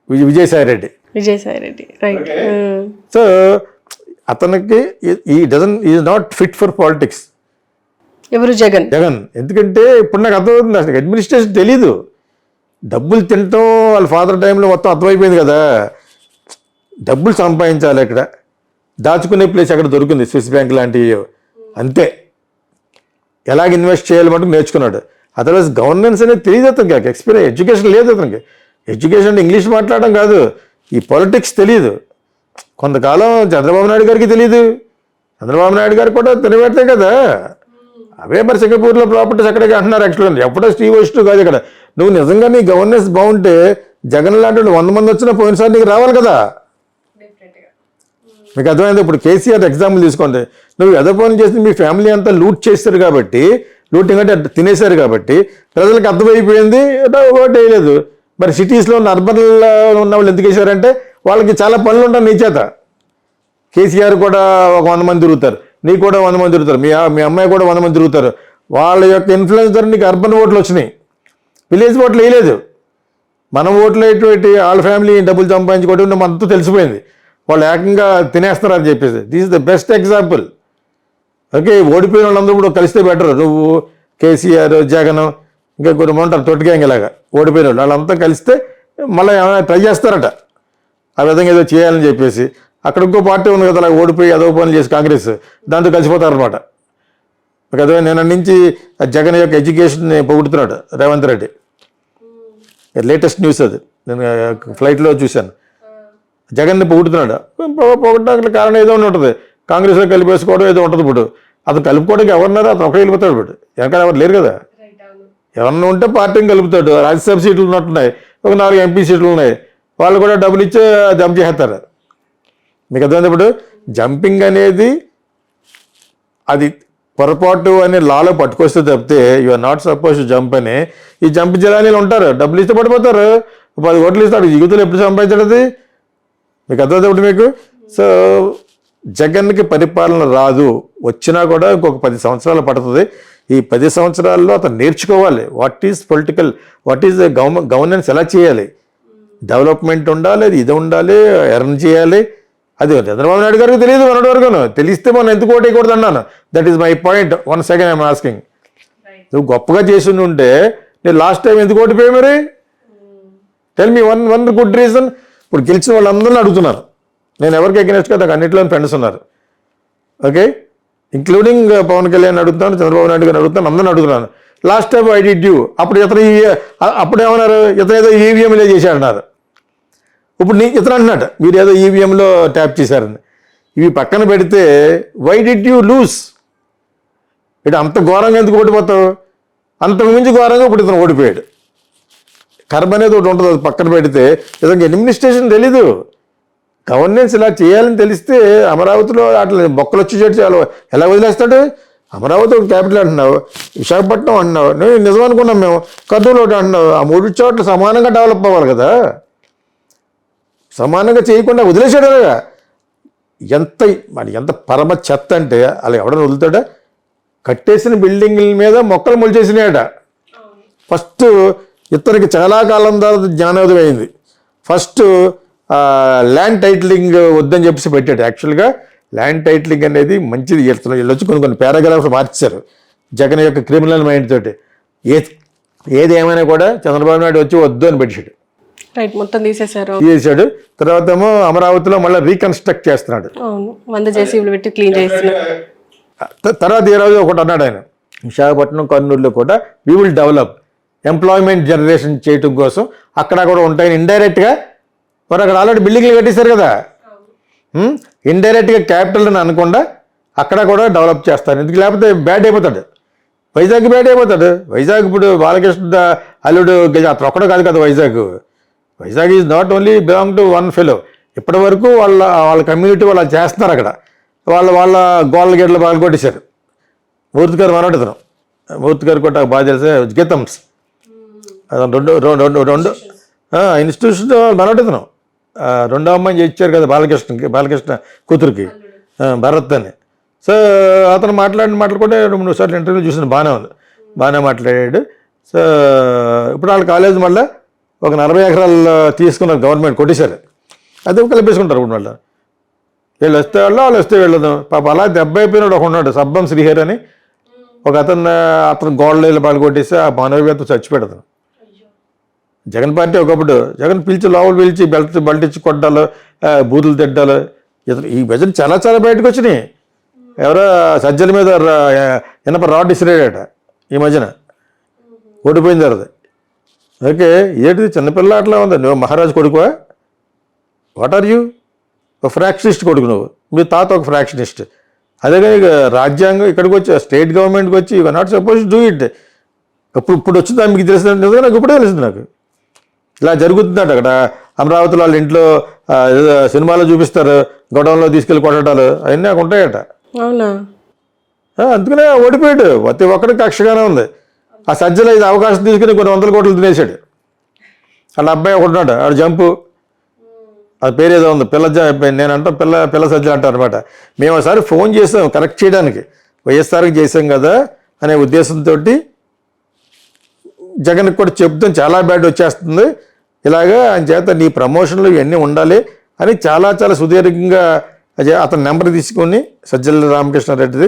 Vijayasai Reddy. Right. So అతనికి is not fit for politics. ఎవరు? జగన్. ఎందుకంటే ఇప్పుడు నాకు అర్థమవుతుంది, అసలు అడ్మినిస్ట్రేషన్ తెలీదు. డబ్బులు తినటం వాళ్ళ ఫాదర్ టైంలో మొత్తం అర్థమైపోయింది కదా. డబ్బులు సంపాదించాలి, ఇక్కడ దాచుకునే ప్లేస్ ఎక్కడ దొరికింది, స్విస్ బ్యాంక్ లాంటివి, అంతే. ఎలాగ ఇన్వెస్ట్ చేయాలి మటుకు నేర్చుకున్నాడు. అదర్వైజ్ గవర్నెన్స్ అనేది తెలియదు అతనికి, ఎడ్యుకేషన్ లేదు అతనికి. ఎడ్యుకేషన్ అంటే ఇంగ్లీష్ మాట్లాడడం కాదు, ఈ పాలిటిక్స్ తెలియదు. కొంతకాలం చంద్రబాబు నాయుడు గారికి తెలియదు. చంద్రబాబు నాయుడు గారు కూడా తెలియబెడతాయి కదా. అవే మరి సింగపూర్లో ప్రాపర్టీస్ ఎక్కడికి అంటున్నారు. యాక్చువల్గా ఎప్పుడో స్టీవ్ వెస్ట్ కాదు ఇక్కడ. నువ్వు నిజంగా నీ గవర్నెన్స్ బాగుంటే జగన్ లాంటి 100 మంది వచ్చినా పోయినసారి నీకు రావాలి కదా. మీకు అర్థమైంది. ఇప్పుడు కేసీఆర్ ఎగ్జాంపుల్ తీసుకోండి. నువ్వు ఎదపోని చేసి మీ ఫ్యామిలీ అంతా లూట్ చేస్తారు కాబట్టి, లూటింగ్ అంటే తినేశారు కాబట్టి ప్రజలకు అర్థమైపోయింది, ఓటు వేయలేదు. మరి సిటీస్లో ఉన్న అర్బన్లో ఉన్న వాళ్ళు ఎందుకు వేసారంటే వాళ్ళకి చాలా పనులు ఉంటాయి నీ చేత. కేసీఆర్ కూడా ఒక 100 మంది తిరుగుతారు, నీ కూడా 100 మంది తిరుగుతారు, మీ అమ్మాయి కూడా 100 మంది తిరుగుతారు. వాళ్ళ యొక్క ఇన్ఫ్లుయెన్స్ ద్వారా నీకు అర్బన్ ఓట్లు వచ్చినాయి, విలేజ్ ఓట్లు వేయలేదు. మనం ఓట్లు వేయటువంటి వాళ్ళ ఫ్యామిలీ డబ్బులు సంపాదించుకోవడం మనతో తెలిసిపోయింది. వాళ్ళు ఏకంగా తినేస్తారు అని చెప్పేసి. This is the best example. Okay, ఓడిపోయిన వాళ్ళందరూ కూడా కలిస్తే బెటర్. నువ్వు, కేసీఆర్, జగన్, ఇంకా కొన్ని ఉంటారు తొట్టిగ్యాంగ్ ఇలాగా ఓడిపోయిన వాళ్ళు, వాళ్ళంతా కలిస్తే మళ్ళీ ఏమైనా ట్రై చేస్తారట ఆ విధంగా ఏదో చేయాలని చెప్పేసి. అక్కడ ఇంకో పార్టీ ఉంది కదా, అలా ఓడిపోయి అదో పనులు చేసి కాంగ్రెస్, దాంతో కలిసిపోతారనమాట. అదే నేను నుంచి జగన్ యొక్క ఎడ్యుకేషన్ పొగుడుతున్నాడు రేవంత్ రెడ్డి. లేటెస్ట్ న్యూస్ అది, నేను ఫ్లైట్లో చూశాను. జగన్ని పొగుడుతున్నాడు. పొగడడానికి కారణం ఏదో ఉంటుంది, కాంగ్రెస్లో కలిపేసుకోవడం ఏదో ఉంటుంది. ఇప్పుడు అతను కలుపుకోవడానికి ఎవరున్నారో అతను ఒకటే వెళ్ళిపోతాడు. ఇప్పుడు వెనకాల ఎవరు లేరు కదా. ఎవరన్నా ఉంటే పార్టీని కలుపుతాడు. రాజ్యసభ సీట్లు ఉన్నట్టున్నాయి, ఒక 4 ఎంపీ సీట్లు ఉన్నాయి, వాళ్ళు కూడా డబ్బులు ఇచ్చి జంప్ చేస్తారు. మీకు అర్థమైంది. ఇప్పుడు జంపింగ్ అనేది అది పొరపాటు అని లాలో పట్టుకొస్తే తప్పితే you are not suppose jump అని. ఈ జంప్ జలానీలు ఉంటారు, డబ్బులు ఇస్తే పడిపోతారు. 10 ఓట్లు ఇస్తాడు, జీవితంలో ఎప్పుడు సంపాదించాడు అది. మీకు అర్థమైంది ఇప్పుడు మీకు. సో జగన్కి పరిపాలన రాదు, వచ్చినా కూడా ఇంకొక 10 సంవత్సరాలు పడుతుంది. ఈ 10 సంవత్సరాల్లో అతను నేర్చుకోవాలి what is political, what is governance, ఎలా చేయాలి, డెవలప్మెంట్ ఉండాలి, ఇది ఉండాలి, ఎర్న్ చేయాలి. అది చంద్రబాబు నాయుడు గారికి తెలియదు మొన్నటి వరకును. తెలిస్తే మనం ఎందుకు ఓటు వేయకూడదు అన్నాను. That is my point. 1 second I'm asking. నువ్వు గొప్పగా చేసి ఉంటే నేను లాస్ట్ టైం ఎందుకు ఓడిపోయావు మరి? Tell me one good reason. ఇప్పుడు గెలిచిన వాళ్ళందరినీ అడుగుతున్నారు. నేను ఎవరికి ఎగ్నెస్ట్ కదా, అన్నింటిలో ఫ్రెండ్స్ ఉన్నారు. ఓకే, ఇంక్లూడింగ్ పవన్ కళ్యాణ్ అడుగుతాను, చంద్రబాబు నాయుడు గారిని అడుగుతాను, అందరిని అడుగుతున్నాను. Last time I did you, అప్పుడు అప్పుడు ఏమన్నారు, ఇతను ఏదో ఈవీఎంలో చేశాడన్నారు. ఇప్పుడు ఇతను అంటున్నాడు మీరు ఏదో ఈవీఎంలో ట్యాప్ చేశారని. ఇవి పక్కన పెడితే వై డిడ్ యూ లూజ్? ఇటు అంత ఘోరంగా ఎందుకు ఓడిపోతావు? అంతకు మించి ఘోరంగా ఇప్పుడు ఇతను ఓడిపోయాడు. కర్మ అనేది ఒకటి ఉంటుంది, అది పక్కన పెడితే ఇతనికి అడ్మినిస్ట్రేషన్ తెలీదు. గవర్నెన్స్ ఇలా చేయాలని తెలిస్తే అమరావతిలో అట్లా బొక్కలు వచ్చి చాలా ఎలా వదిలేస్తాడు? అమరావతి ఒక క్యాపిటల్ అంటున్నావు, విశాఖపట్నం అంటున్నావు, నేను నిజం అనుకున్నాం మేము, కర్నూలు ఒకటి అంటున్నావు. ఆ 3 చోట్ల సమానంగా డెవలప్ అవ్వాలి కదా. సమానంగా చేయకుండా వదిలేసాడు. ఎంత పరమ చెత్త అంటే అలా ఎవడన్నా వదులుతాడా? కట్టేసిన బిల్డింగ్ల మీద మొక్కలు మొలిచేసినాయట. ఫస్ట్ ఇతనికి చాలా కాలం తర్వాత జ్ఞానోదయం అయింది. ఫస్ట్ ల్యాండ్ టైటిలింగ్ వద్దని చెప్పేసి పెట్టాడు. యాక్చువల్గా ల్యాండ్ టైటిలింగ్ అనేది మంచిది. వీళ్ళొచ్చి కొన్ని పారాగ్రాఫ్స్ మార్చారు జగన్ యొక్క క్రిమినల్ మైండ్ తోటి. ఏది ఏమైనా కూడా చంద్రబాబు నాయుడు వచ్చి వద్దు అని పెట్టాడు. రైట్, మొత్తం తీసేశాడు. తర్వాత ఏమో అమరావతిలో మళ్ళీ రీకన్స్ట్రక్ట్ చేస్తున్నాడు. తర్వాత ఈ రోజు ఒకటి అన్నాడు ఆయన, విశాఖపట్నం, కర్నూలులో కూడా we will develop, employment generation చేయటం కోసం అక్కడ కూడా ఉంటాయని ఇండైరెక్ట్గా. మరి అక్కడ ఆల్రెడీ బిల్డింగ్లు కట్టేశారు కదా, ఇండైరెక్ట్గా క్యాపిటల్ అని అనకుండా అక్కడ కూడా డెవలప్ చేస్తారు. ఎందుకు? లేకపోతే బ్యాడ్ అయిపోతాడు. వైజాగ్ బ్యాడ్ అయిపోతాడు. వైజాగ్ ఇప్పుడు బాలకృష్ణ అల్లుడు అతను ఒక్కడో కాదు కదా Vizag. Vizag is not only belong to one fellow. ఇప్పటి వరకు వాళ్ళ కమ్యూనిటీ వాళ్ళు చేస్తున్నారు అక్కడ. వాళ్ళ గోళ్ళ గేట్లు బాగా కొట్టేశారు. మూర్తి గారు మనోడితను, మూర్తి గారు కూడా బాగా తెలిసే గీతమ్స్, రెండు ఇన్స్టిట్యూషన్ మనోడితను. 2వ అమ్మాయిని ఇచ్చారు కదా బాలకృష్ణ కూతురికి, భరత్ అని. సో అతను మాట్లాడుకుంటే 2-3 సార్లు ఇంటర్వ్యూ చూసిన బాగానే ఉంది, బాగానే మాట్లాడాడు. సో ఇప్పుడు వాళ్ళ కాలేజ్ మళ్ళీ ఒక 40 ఎకరాలు తీసుకున్నారు గవర్నమెంట్, కొట్టేశారు. అదే కలిపేసుకుంటారు ఇప్పుడు వాళ్ళు. వీళ్ళు వస్తే వాళ్ళు వస్తే వెళ్ళదు. పాప అలా దెబ్బ అయిపోయినాడు ఒక ఉన్నాడు, సబ్బం శ్రీహరి అని ఒక అతను గోడలు పాలు కొట్టేసి ఆ మానవీయత చచ్చిపెడతాను. జగన్ పార్టీ ఒకప్పుడు జగన్ పిలిచి లోపల పిలిచి బెల్టిచ్చి కొట్టాలు, బూతులు తిట్టాలు. ఈ భజన చాలా చాలా బయటకు వచ్చినాయి. ఎవరో సజ్జల మీద ఇనప రాడ్ ఇసిరేడట ఈ మధ్యన, ఓడిపోయిన తర్వాత. ఓకే, ఏంటిది చిన్నపిల్ల అట్లా ఉంది. నువ్వు మహారాజు కొడుకువా? What are you? ఒక ఫ్రాక్షనిస్ట్ కొడుకు నువ్వు. మీ తాత ఒక ఫ్రాక్షనిస్ట్. అదేగా ఇక రాజ్యాంగం ఇక్కడికి వచ్చి స్టేట్ గవర్నమెంట్కి వచ్చి you not suppose do it. ఇప్పుడు వచ్చిందా మీకు తెలిసిన? నాకు ఇప్పుడే తెలిసింది. నాకు ఇలా జరుగుతుందట అక్కడ అమరావతిలో వాళ్ళ ఇంట్లో సినిమాలో చూపిస్తారు, గొడవల్లో తీసుకెళ్ళి కొట్టడాలు అవన్నీ నాకు ఉంటాయట. అవునా? అందుకనే ఓడిపోయాడు. ప్రతి ఒక్కడికి కక్షగానే ఉంది. ఆ సజ్జలో ఇది అవకాశం తీసుకుని కొన్ని 100 కోట్లు తినేశాడు. వాళ్ళ అబ్బాయి ఒకడున్నాడు, ఆడు జంపు, అది పేరు ఏదో ఉంది, నేనంటాం పిల్ల సజ్జలు అంటారు అనమాట. మేము ఒకసారి ఫోన్ చేసాం కరెక్ట్ చేయడానికి, వైఎస్ఆర్కి చేసాం కదా అనే ఉద్దేశంతో జగన్కి కూడా చెప్తాం చాలా బ్యాడ్ వచ్చేస్తుంది ఇలాగా అని చేత నీ ప్రమోషన్లు ఇవన్నీ ఉండాలి అని చాలా చాలా సుదీర్ఘంగా అతని నెంబర్ తీసుకొని సజ్జల రామకృష్ణారెడ్డిది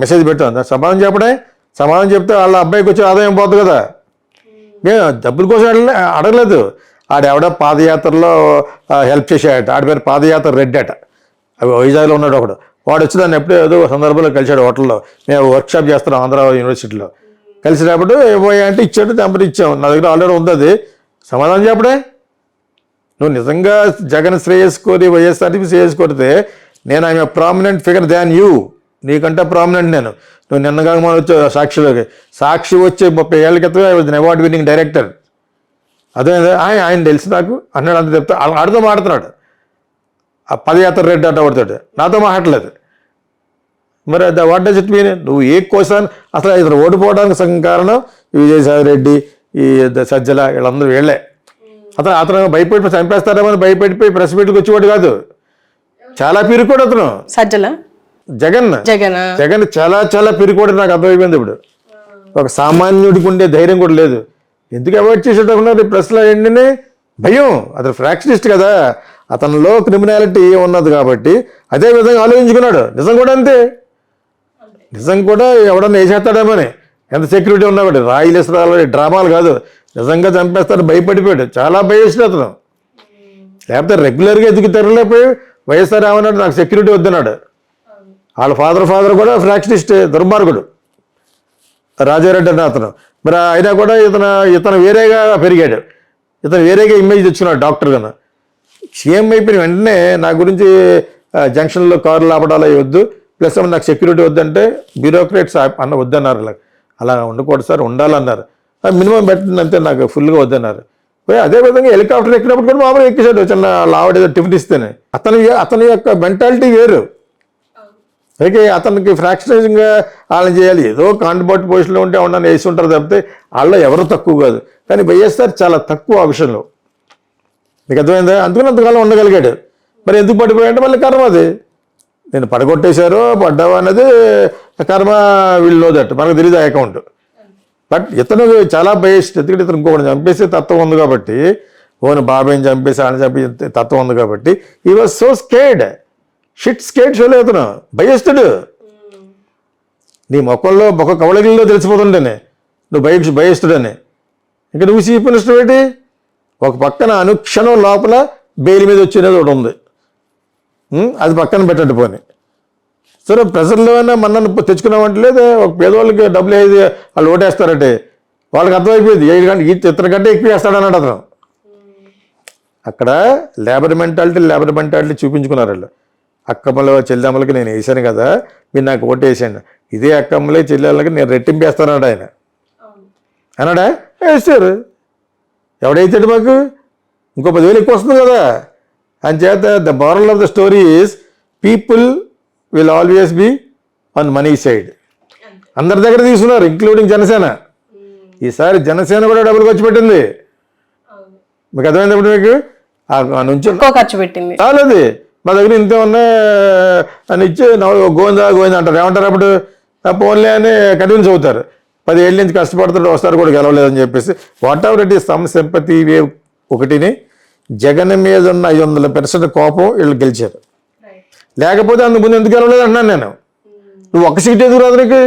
మెసేజ్ పెట్టాం. సమాధానం చెప్తే వాళ్ళ అబ్బాయికి వచ్చే ఆదాయం పోతుంది కదా. మేము డబ్బుల కోసం అడగలేదు. ఆడెవడ పాదయాత్రలో హెల్ప్ చేశాడట. ఆడి పేరు పాదయాత్ర రెడ్డి అట. అవి వైజాగ్లో ఉన్నాడు ఒకడు. వాడు వచ్చి దాన్ని ఎప్పుడో ఏదో సందర్భంలో కలిశాడు హోటల్లో. మేము వర్క్షాప్ చేస్తున్నాం ఆంధ్ర యూనివర్సిటీలో. కలిసినప్పుడు ఏమోయా అంటే ఇచ్చాడు, నెంబర్ ఇచ్చాం. నా దగ్గర ఆల్రెడీ ఉంది. అది సమాధానం చెప్పడే. నువ్వు నిజంగా జగన్ శ్రేయస్ కోరి వైఎస్ఆర్టీపీ శ్రేయస్ కోరితే నేను I'm a prominent figure than you, నీకంటే ప్రామినెంట్ నేను. నువ్వు నిన్నగా మనం వచ్చావు సాక్షిలోకి. సాక్షి వచ్చే 30 ఏళ్ళ క్రితమే I was an award winning director. అదే ఆయన తెలుసు నాకు అన్నాడు. అంత చెప్తే ఆడితో మాట్లాడుతున్నాడు. ఆ పదయాత్ర రెడ్డి అట్ట పడతాడు, నాతో మాట్లాడలేదు. మరి వాట్ డస్ ఇట్ మీన్? నువ్వు ఏ కోసం అసలు ఇతను ఓడిపోవడానికి సగం కారణం ఈ విజయసాయి రెడ్డి, ఈ సజ్జల, వీళ్ళందరూ వీళ్ళే. అతను భయపడి చంపేస్తారేమని భయపడిపోయి ప్రెస్ మీట్కి వచ్చేవాడు కాదు. చాలా పిరుకోడు అతను. సజ్జల జగన్ చాలా చాలా పిరుకోడు. నాకు అర్థమైపోయింది ఇప్పుడు. ఒక సామాన్యుడికి ఉండే ధైర్యం కూడా లేదు. ఎందుకు అవాయిడ్ చేసేటప్పుడు ప్రెస్లో ఏంటనే భయం. అతను ఫ్రాక్షనిస్ట్ కదా, అతనిలో క్రిమినాలిటీ ఉన్నది కాబట్టి అదే విధంగా ఆలోచించుకున్నాడు. నిజం కూడా అంతే. నిజం కూడా ఎవడన్నా వేసేస్తాడేమని ఎంత సెక్యూరిటీ ఉన్నా కూడా రాయిలేసరాలు డ్రామాలు కాదు, నిజంగా చంపేస్తాడు భయపడిపోయాడు. చాలా భయస్తుంది అతను. లేకపోతే రెగ్యులర్గా ఎదుగు తెరలేకపోయి వైఎస్ఆర్ ఏమన్నాడు, నాకు సెక్యూరిటీ వద్దన్నాడు. వాళ్ళ ఫాదర్ కూడా ఫ్రాక్షనిస్ట్, దుర్మార్గుడు రాజారెడ్డి అన్న అతను. మరి అయినా కూడా ఇతను వేరేగా పెరిగాడు. ఇతను వేరేగా ఇమేజ్ తెచ్చుకున్నాడు డాక్టర్ కన్నా. సీఎం అయిపోయిన వెంటనే నా గురించి జంక్షన్లో కార్లు ఆపడాలు వద్దు, ప్లస్ నాకు సెక్యూరిటీ వద్దంటే బ్యూరోక్రేట్స్ వద్దన్నారు. అలా ఉండకూడదు సార్, ఉండాలన్నారు. మినిమం పెట్టిందంటే నాకు ఫుల్గా వద్దన్నారు. అదేవిధంగా హెలికాప్టర్ ఎక్కినప్పుడు కూడా మామూలుగా ఎక్కేసాడు, చిన్న లావడేదో టిఫిన్ ఇస్తేనే. అతని యొక్క మెంటాలిటీ వేరు. ఓకే, అతనికి ఫ్రాక్షనైజింగ్గా వాళ్ళని చేయాలి. ఏదో కాంట్రిబ్యూట్ పొజిషన్లో ఉంటే ఉండని వేసి ఉంటారు తప్పితే వాళ్ళు ఎవరు తక్కువ కాదు. కానీ వైఎస్ఆర్ చాలా తక్కువ ఆ విషయంలో. మీకు అర్థమైందా? అందుకని అంతకాలం ఉండగలిగాడు. మరి ఎందుకు పడిపోయాడంటే మళ్ళీ కర్మ అది. నేను పడగొట్టేశారో పడ్డావా అనేది కర్మ వీళ్ళు దట్ మనకు తెలియదు ఆ అకౌంట్. బట్ ఇతను చాలా బయస్ట్. ఎందుకంటే ఇతను ఇంకొకటి చంపేసే తత్వం ఉంది కాబట్టి, ఓన్ బాబాయ్ని చంపేసి ఆయన చంపేసే తత్వం ఉంది కాబట్టి ఈ was so scared. Shit scared షోలో ఇతను భయస్తుడు. నీ మొక్కల్లో ఒక కవళగిల్లో తెలిసిపోతుంటేనే నువ్వు భయస్తుడని. ఇంకా నువ్వు చీఫ్ మినిస్టర్ ఏంటి? ఒక పక్కన అనుక్షణం లోపల బెయిల్ మీద వచ్చినది ఒకటి ఉంది, అది పక్కన పెట్టండి పోనీ. సరే ప్రజల్లో అయినా మనల్ని తెచ్చుకున్నామంటే లేదా ఒక పేదవాళ్ళకి డబ్బులు వేసి వాళ్ళు ఓటేస్తారంటే వాళ్ళకి అర్థమైపోయింది 7 గంటలు ఇతని కంటే ఎక్కువ వేస్తాడన్నాడు అతను. అక్కడ లేబర్ మెంటాలిటీ చూపించుకున్నారు వాళ్ళు. అక్కమ్మలో చెల్లెమ్మలకి నేను వేసాను కదా, మీరు నాకు ఓటు వేసాను, ఇదే అక్కమ్మలే చెల్లెళ్ళకి నేను రెట్టింపు వేస్తానన్నాడు ఆయన. అన్నాడా? వేస్తారు. ఎవడైతాడు మాకు? ఇంకో 10,000 ఎక్కువ వస్తుంది కదా. అని చేత the moral of the story is people will always be on money side. అందరి దగ్గర తీసుకున్నారు, ఇంక్లూడింగ్ జనసేన. ఈసారి జనసేన కూడా డబ్బులు ఖర్చు పెట్టింది. మీకు అర్థమైనప్పుడు మీకు ఆ నుంచి ఖర్చు పెట్టింది చాలది. మా దగ్గర ఇంత ఉన్నాయి అని ఇచ్చి గోవిందా అంటారు. ఏమంటారు అప్పుడు? ఫోన్లే అని కన్విన్స్ అవుతారు. 10 ఏళ్ళ నుంచి కష్టపడుతుంటే ఒకసారి కూడా గెలవలేదని చెప్పేసి what ever it is some sympathy wave ఒకటిని జగన్ మీద ఉన్న 500% కోపం వీళ్ళు గెలిచారు. లేకపోతే అందుకు ముందు ఎందుకు గెలవలేదు అన్నాను నేను. నువ్వు ఒక్క సీట్ ఎందుకు రాదు నీకు?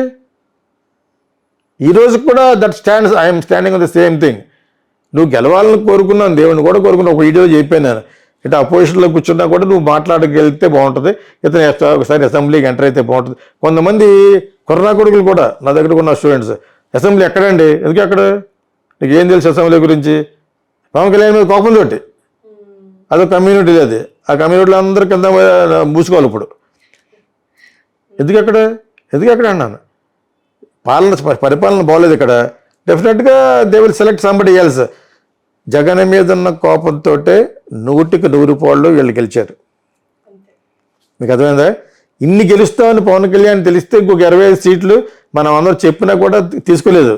ఈ రోజు కూడా that stands I'm standing on the same thing. నువ్వు గెలవాలని కోరుకున్నాను, దేవుని కూడా కోరుకున్నా. ఒక వీడియో చెప్పాను నేను, ఇటు అపోజిషన్లో కూర్చున్నా కూడా నువ్వు మాట్లాడగలిగితే బాగుంటుంది, ఇతను ఒకసారి అసెంబ్లీకి ఎంటర్ అయితే బాగుంటుంది. కొంతమంది కొరోనా కొడుకులు కూడా నా దగ్గర ఉన్న స్టూడెంట్స్, అసెంబ్లీ ఎక్కడండి, ఎందుకు ఎక్కడ, నీకు ఏం తెలుసు అసెంబ్లీ గురించి? పవన్ కళ్యాణ్ మీద కోపం తోటి, అదో కమ్యూనిటీ అది, ఆ కమ్యూనిటీలో అందరూ కింద మూసుకోవాలి ఇప్పుడు. ఎందుకు ఎక్కడ అన్నాను. పరిపాలన బాగోలేదు ఇక్కడ. డెఫినెట్గా they will select somebody else. Jagan మీద ఉన్న కోపంతో 100% వీళ్ళు గెలిచారు. మీకు అర్థమైందా? ఇన్ని గెలుస్తామని పవన్ కళ్యాణ్ తెలిస్తే ఇంకొక 25 సీట్లు మనం అందరూ చెప్పినా కూడా తీసుకోలేదు.